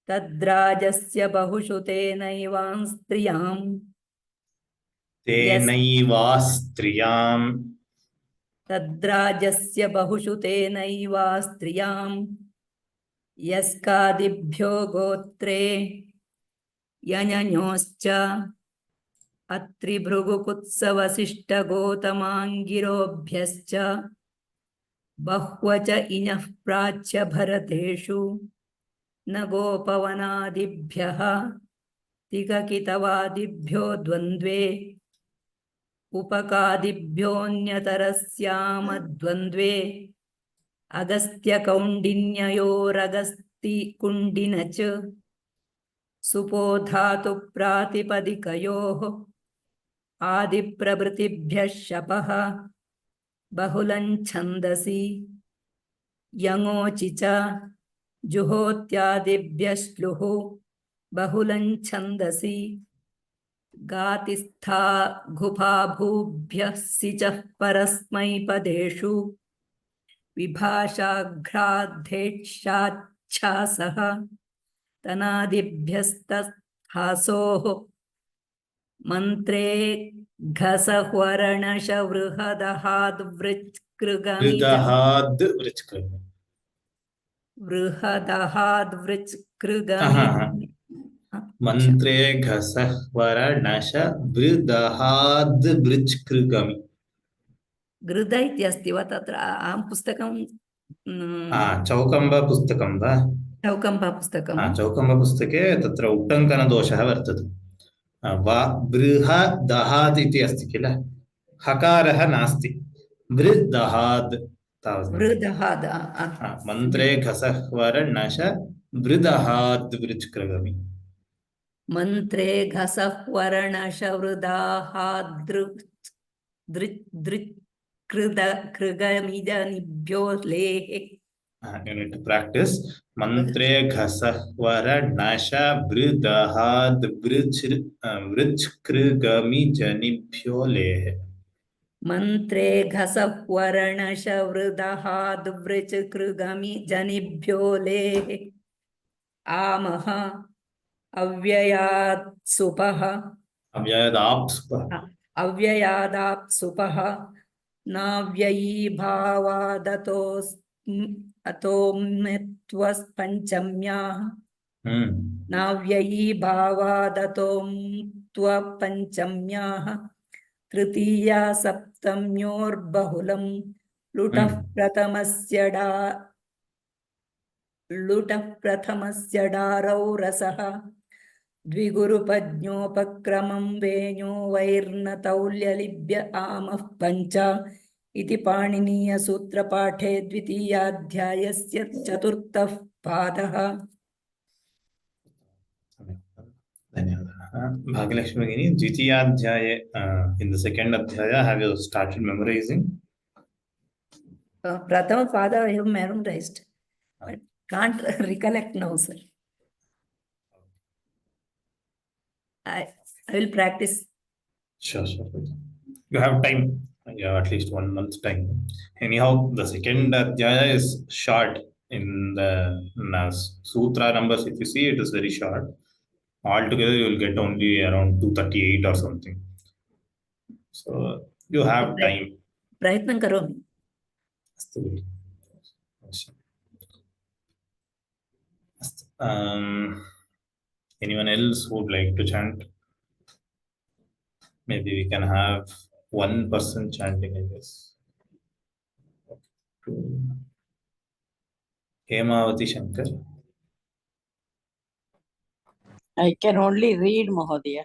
तद्राजस्य बहुषु तेनैवांस्त्रियाम् Tenaivastriyam, तद्राजस्य बहुषु तेनैवास्त्रियाम् यस्कादिभ्यो गोत्रे यञञोश्च अत्रिभृगुकुत्सवसिष्ठगोतमाङ्गिरोभ्यश्च बह्वच इञः प्राच्य भरतेषु न गोपवनादिभ्यः तिककितवादिभ्यो द्वन्द्वे उपकादिभ्योऽन्यतरस्यामद्वन्द्वे अगस्त्यकौण्डिन्ययोरगस्तिकुण्डिन च सुपोधातु प्रातिपदिकयोः आदिप्रभृतिभ्यः शपः बहुलं छन्दसि यङोचि च जुहोत्यादिभ्यः श्लुः बहुलं छन्दसि गातिस्था घुफाभूभ्यः सिचः परस्मैपदेषु विभाषाघ्राद्धेक्षाच्छासः तनादिभ्यस्तस्थासोः मन्त्रे घसह्वरणशवृहदहाद्वृत्कृगमि Ridahad, Vrichkrami. वृहदहाद्वृत्कृगमि Mantre Ghasahvara Nasha Vridahad Vrichkrigami. गृद इति अस्ति वा तत्र अहं पुस्तकं Chaukamba Pustakamba. चौकम्बा पुस्तकं Chaukamba Pustake, Tatra Uttankana Dosha Vartad. Va Brihadahad iti asti kila. Hakaraha nasti. Vridahad. वृदहाद Mantre Ghasahvara Nasha Vridahad Vrichkrigami. मन्त्रे घसह्वरणशवृदाहादृकृगमिदनिभ्यो लेः You need to practice. Mantre Ghasahvara Nasha Vridahad Vrichkrigami Janibhyo Lehe. मन्त्रे घसह्वरणशवृदाहाद्वृचकृगमि जनिभ्यो लेः आमः अव्ययात्सुपः अव्ययादाप्सुपः नाव्ययीभावादतोऽस्मित्वपञ्चम्याः नाव्ययीभावादतोऽत्वपञ्चम्याः तृतीया सप्तम्योर्बहुलं लुटः प्रथमस्य डारौ रसः द्विगुरुपज्ञोपक्रमं वेणो वैर्न तौल्यलिभ्य आमः पञ्च इति पाणिनीयसूत्रपाठे द्वितीयाध्यायस्य चतुर्थः पादः Bhagyalakshmi Bhagini, Dvitiya Adhyaya, in the second Adhyaya, have you started memorizing? Prathama pada I have memorized, but can't recollect now, sir. I will practice. Sure. You have time. You have at least 1 month time. Anyhow, the second Adhyaya is short in the sutra numbers. If you see, it is very short. Altogether, you will get only around 238 or something. So, you have time. Prayatnam karomi. Anyone else who would like to chant? Maybe we can have one person chanting, I guess. Hemavati Shankar. I can only read, Mahodaya.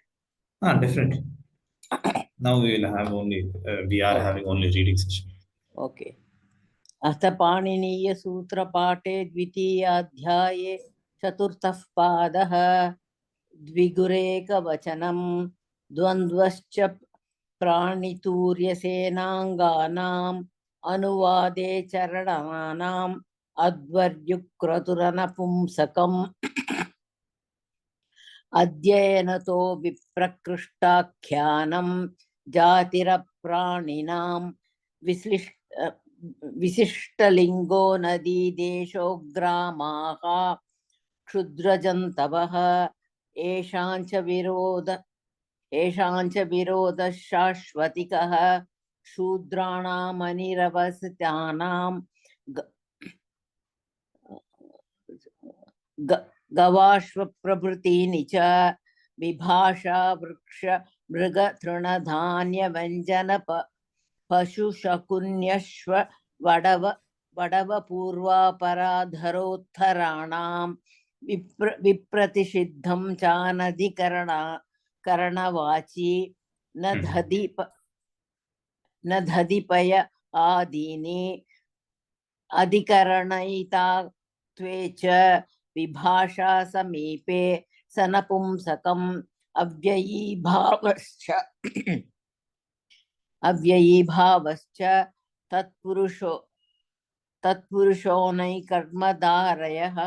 Definitely. Now we will have only, we are having only reading session. Okay. अथ पाणिनीय सूत्र पाठे द्वितीयाध्याये चतुर्थः पादः द्विगुरेकवचनं द्वन्द्वश्च प्राणितूर्यसेनाङ्गानाम् अनुवादे चरणानाम् अध्वर्युक्रतुरनपुंसकम् अध्ययनतो विप्रकृष्टाख्यानं जातिरप्राणिनां विशिष्टलिङ्गो नदी देशो ग्रामाः क्षुद्रजन्तवः येषाञ्च विरोधः शाश्वतिकः शूद्राणामनिरवसितानां गवाश्वप्रभृतीनि च विभाषा वृक्ष मृग तृणधान्यव्यञ्जन पशुशकुन्यश्व वडव पूर्वापराधरोत्तराणां विप्रतिषिद्धं चानधिकरणवाची न धदिपय आदीनि अधिकरणयिता त्वे च विभाषा समीपे सनपुंसकम् अव्ययीभावश्च तत्पुरुषो नैकर्मधारयः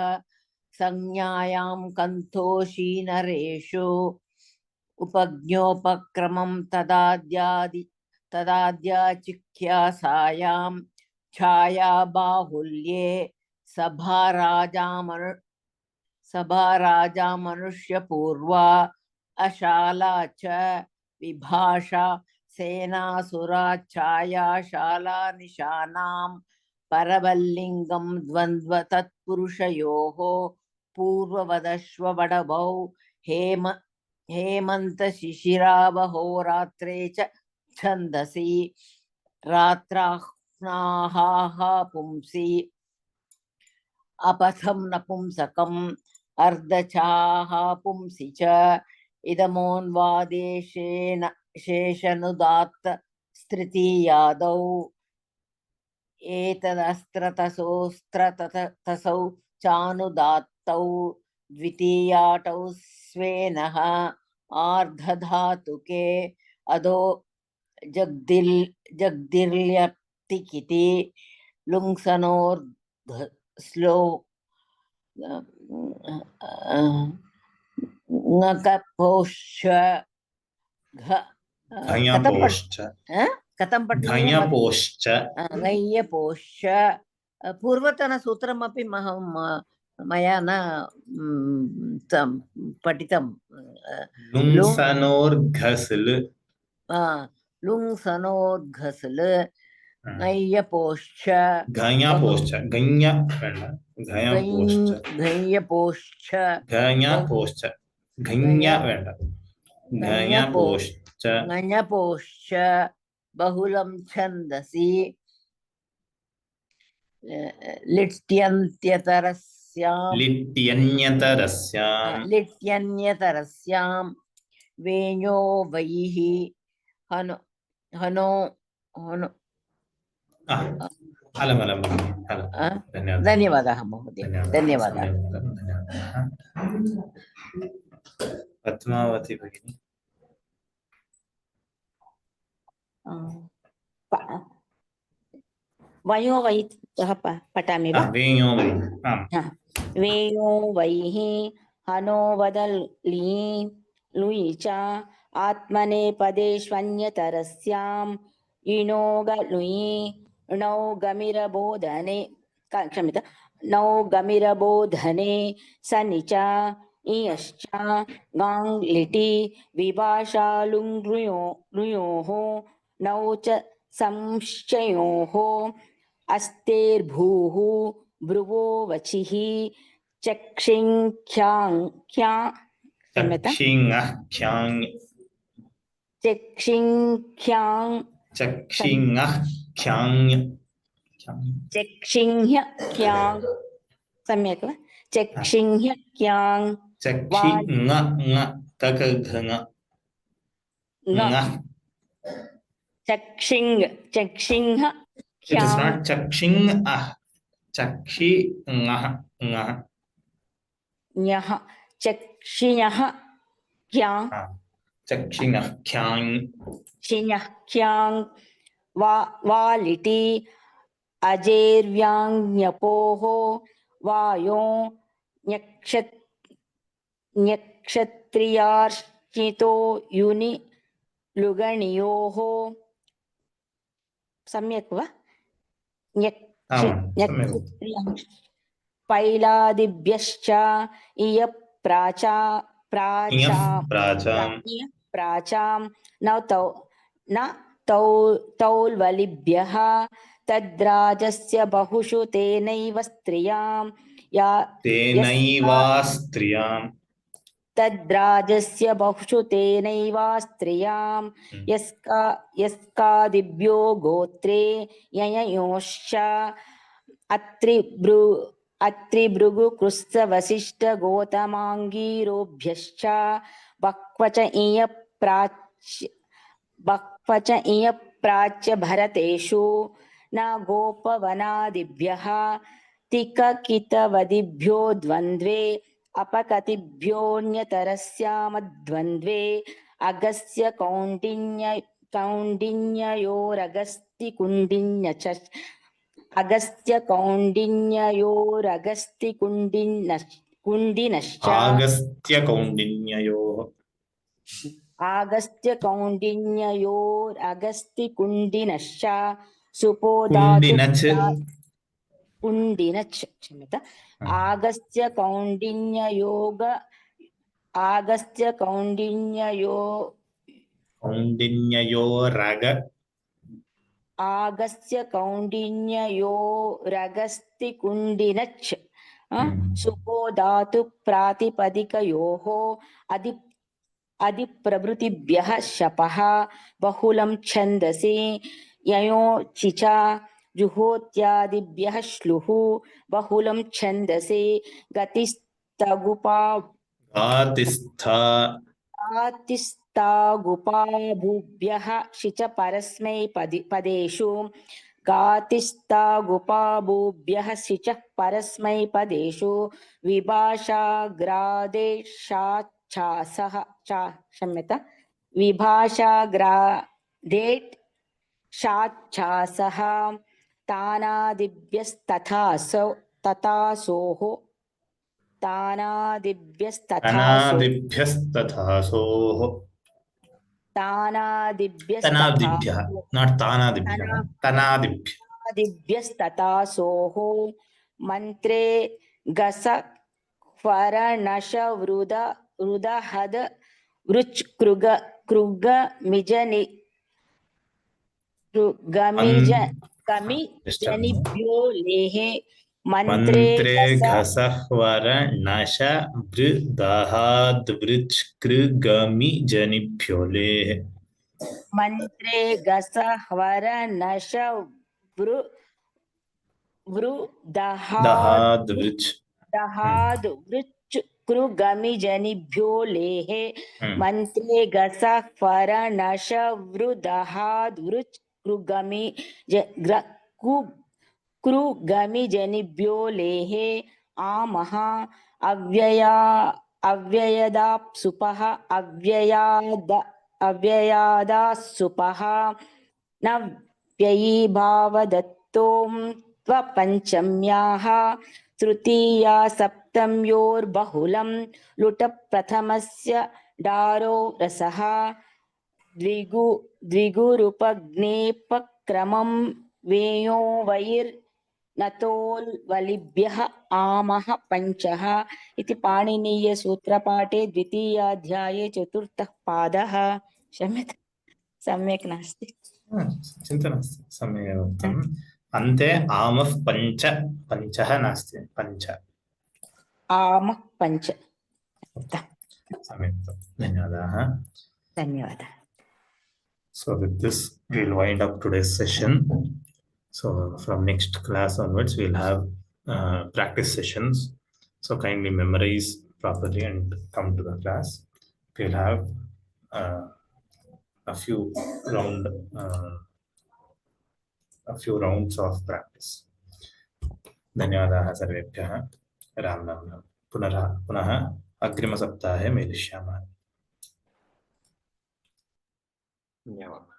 संज्ञायां कन्थोषीनरेषु उपज्ञोपक्रमं तदाद्याचिख्यासायां छाया बाहुल्ये सभाराजा मनुष्यपूर्वा अशाला च विभाषा सेनासुरा छायाशाला निशानां परवल्लिङ्गं द्वन्द्व तत्पुरुषयोः पूर्ववदश्व वडवौ हेमन्तशिशिरावहोरात्रे च छन्दसि रात्राह्नाः पुंसि अपथं नपुंसकम् अर्धचाः पुंसि च इदमोन्वादेशेन शेषनुदात्त स्त्रितीयादौ एतदस्त्रतसोऽस्त्रतसौ चानुदात्तौ द्वितीयाटौ स्वेनः आर्धधातुके अधो जग्दिर्ल्यप्तिकिति लुङ्सनोर्ध्स्लो ngakaposhch कथं घञपोश्च घञ्यपोश्च पूर्वतनसूत्रमपि मया न पठितं लुङ्सनोर्घस्ल लुङ्सनोर्घस्ल घञ्यपोश्च घञपोश्च घञ्यपोश्च घञ्यपोश्च बहुलं छन्दसि लिट्यन्यतरस्यां वेञो वैः हनो धन्यवादः महोदय धन्यवादः पद्मावती भगिनी वयो वै पठामि वा वेयो वैः हनो वदलि लुयि च आत्मनेपदेष्वन्यतरस्यां इणोगलुयि णौ गमिरबोधने नौ गमिरबोधने सनि च इयश्च गाङ्लिटि विभाषालुङ्लुयोः नौ च संश्चयोः अस्तेर्भूः भ्रुवो वचिः चक्षिङ्ख्याङ्ख्या क्षम्यतां चक्षिङ्गः ख्याङ् चक्षिङ्ख्यां चक्षिङ्गः ख्याङ् चक्षिङ्ह्यख्यां सम्यक् वा चक्षिङ्ह्यख्यां चक्षिङ्ग ककघङ चक्षिङ् चक्षिङ्ह It is not चक्षिङ्गः चक्षिङ्गः ञः चक्षिणः ख्यां चक्षिङ्गः ख्याङ् क्षिणः ख्यां वालिटि अजेर्व्याङ्ञपोः वायो न्यक्षत्रियार्चितो युनि लुगणियोः सम्यक् वा पैलादिभ्यश्च इय प्राचां न तौल्वलिभ्यः तद्राजस्य बहुषु तेनैव स्त्रियां तद्राजस्य बहुषु तेनैवास्त्रियां यस्कादिभ्यो गोत्रे यययोश्च अत्रिभृगुकृत्स्नवसिष्ठगौतमाङ्गीरोभ्यश्च बक्वच इय प्राच्य भरतेषु न गोपवनादिभ्यः तिककितवदिभ्यो द्वन्द्वे अपकतिभ्योऽन्यतरस्यामद्वन्द्वे अगस्त्य कौण्डिन्ययोरगस्तिकुण्डिन्यश्च आगस्त्यकौण्डिन्ययोरगस्तिकुण्डिनश्च कुण्डिनच् क्षम्यता आगस्त्यकौण्डिन्ययोरगस्तिकुण्डिनच् सुपोधातु प्रातिपदिकयोः अधिप्रभृतिभ्यः शपः बहुलं छन्दसि ययोचिचा जुहोत्यादिभ्यः श्लुः बहुलं छन्दसि गातिस्तागुपाभुभ्यः शिच परस्मैपदेषु गातिस्तागुपाभुभ्यः शिच परस्मैपदेषु विभाषाग्रादेशाच्छासः क्षम्यता विभाषाग्रादेट् शाच्छासः तानादिभ्यस्तथासोः तानादिभ्यस्तथासोः मन्त्रे गसक्वरणशवृदहद वृच्कृगमिजनि गमिजनिभ्यो लेहे मन्त्रे घसह्वर नश वृदहाद्वृच्कृगमिजनिभ्यो लेः मन्त्रे गसह्वर नश वृदहाद्वृच्कृगमिजनिभ्यो लेहे मन्त्रे गसह्वर नश वृदहाद्वृच्कृगमिजनिभ्यो लेहे आमः अव्ययदाप्सुपः अव्ययादासुपः न व्ययीभावदत्तों त्वपञ्चम्याः तृतीया सप्तम्योर्बहुलं लुटप्रथमस्य डारो रसः द्विगुरुपग्नेपक्रमं वेयो वैर्नतोल्वलिभ्यः आमः पञ्चः इति पाणिनीयसूत्रपाठे द्वितीयाध्याये चतुर्थः पादः क्षम्यतां सम्यक् नास्ति चिन्ता नास्ति सम्यक् उक्तम् अन्ते आमः पञ्चः नास्ति पञ्च आमः पञ्च सम्यक् धन्यवादाः धन्यवादः So with this, we'll wind up today's session. So from next class onwards, we'll have practice sessions. So kindly memorize properly and come to the class. We'll have a few rounds of practice. धन्यवादाः सर्वेभ्यः राम राम पुनः अग्रिमसप्ताहे मेलिष्यामः धन्यवादः